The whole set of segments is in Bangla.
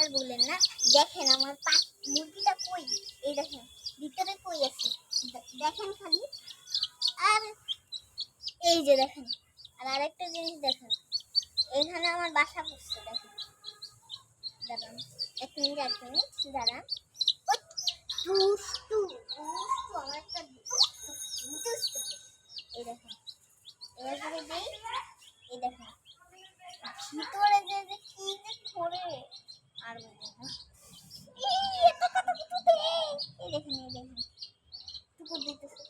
আর বললেন না। দেখেন আমার মুরগিটা কই, এই দেখেন ভিতরে কই আছে, দেখেন খালি। আর এই যে দেখেন, আর আরেকটা জিনিস দেখেন, এখানে আমার বাসা করছে দেখেন। দাঁড়ান এক মিনিট দাঁড়ান। দুষ্টু দুষ্টু আমার একটা দুষ্টু। এই দেখেন এরপরে দেই, এই দেখেন ভিতরে যে কি যে করে। আর এই দেখেন টুকুর দিতেছে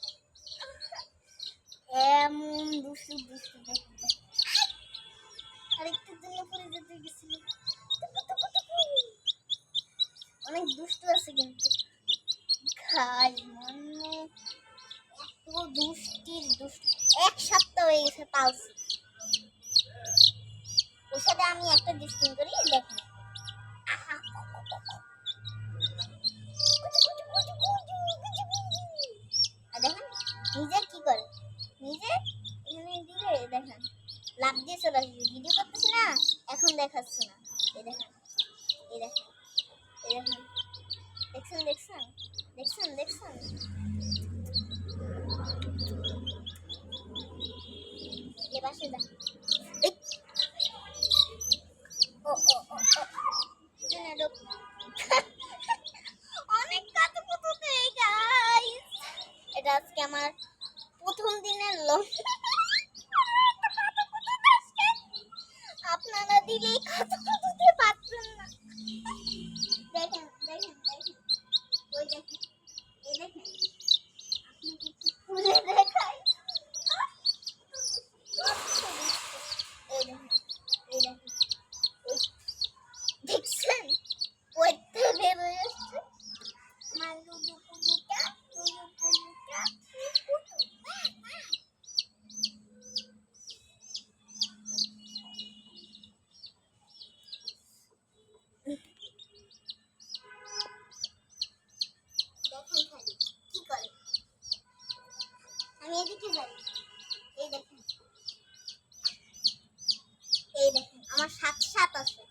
এমন দুষ্টু দুষ্টু। দেখেন আরেকটু জন্য পরে যেতে গেছিল, অনেক দুষ্টু আছে কিন্তু খাই মানে এত দুষ্টির দুষ্ট। এক সপ্তাহ হয়ে গেছে পালছি, ওর সাথে আমি একটা ডিস্টিং করি। দেখেন দেখেন নিজে কি করে, নিজে এখানে দিলে দেখেন লাভ দিয়ে চলে আসবে। ভিডিও করতেছি না এখন দেখাচ্ছে না। এই দেখেন এই দেখেন এই দেখেন, দেখছেন দেখছেন দেখছেন দেখছেন এবার সে দেখেন অনেক কাতুকুতুতে গাইস। এটা আজকে আমার প্রথম দিনের আপনারা দিলেই কাতুকুতুতে পাচ্ছেন না। দেখেন দেখেন দেখেন ওই দেখেন এই দেখেন আপনাকে একটু খুলে দেখাই। এই দেখেন এই দেখেন দেখছেন ওইটা বের হয়ে আসছে আমার লুডু পুলিটা লুডু পুলিটা। দেখেন খালি কি করে, আমি এদিকে যাই। এই দেখেন এই দেখেন আমার সাত সাত আছে।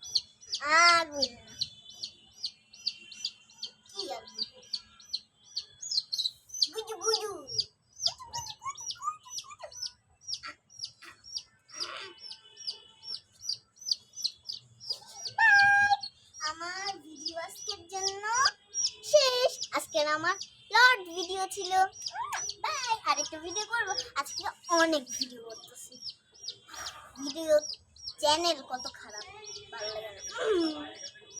আর বলবেন না কি আর বুঝু বুঝু। আমার ভিডিও আজকের জন্য শেষ। আজকের আমার লর্ড ভিডিও ছিল। বাই, আরেকটা ভিডিও করব। আজকে অনেক ভিডিও করতেছি, ভিডিও চ্যানেল কত খারাপ ভালো লাগে না।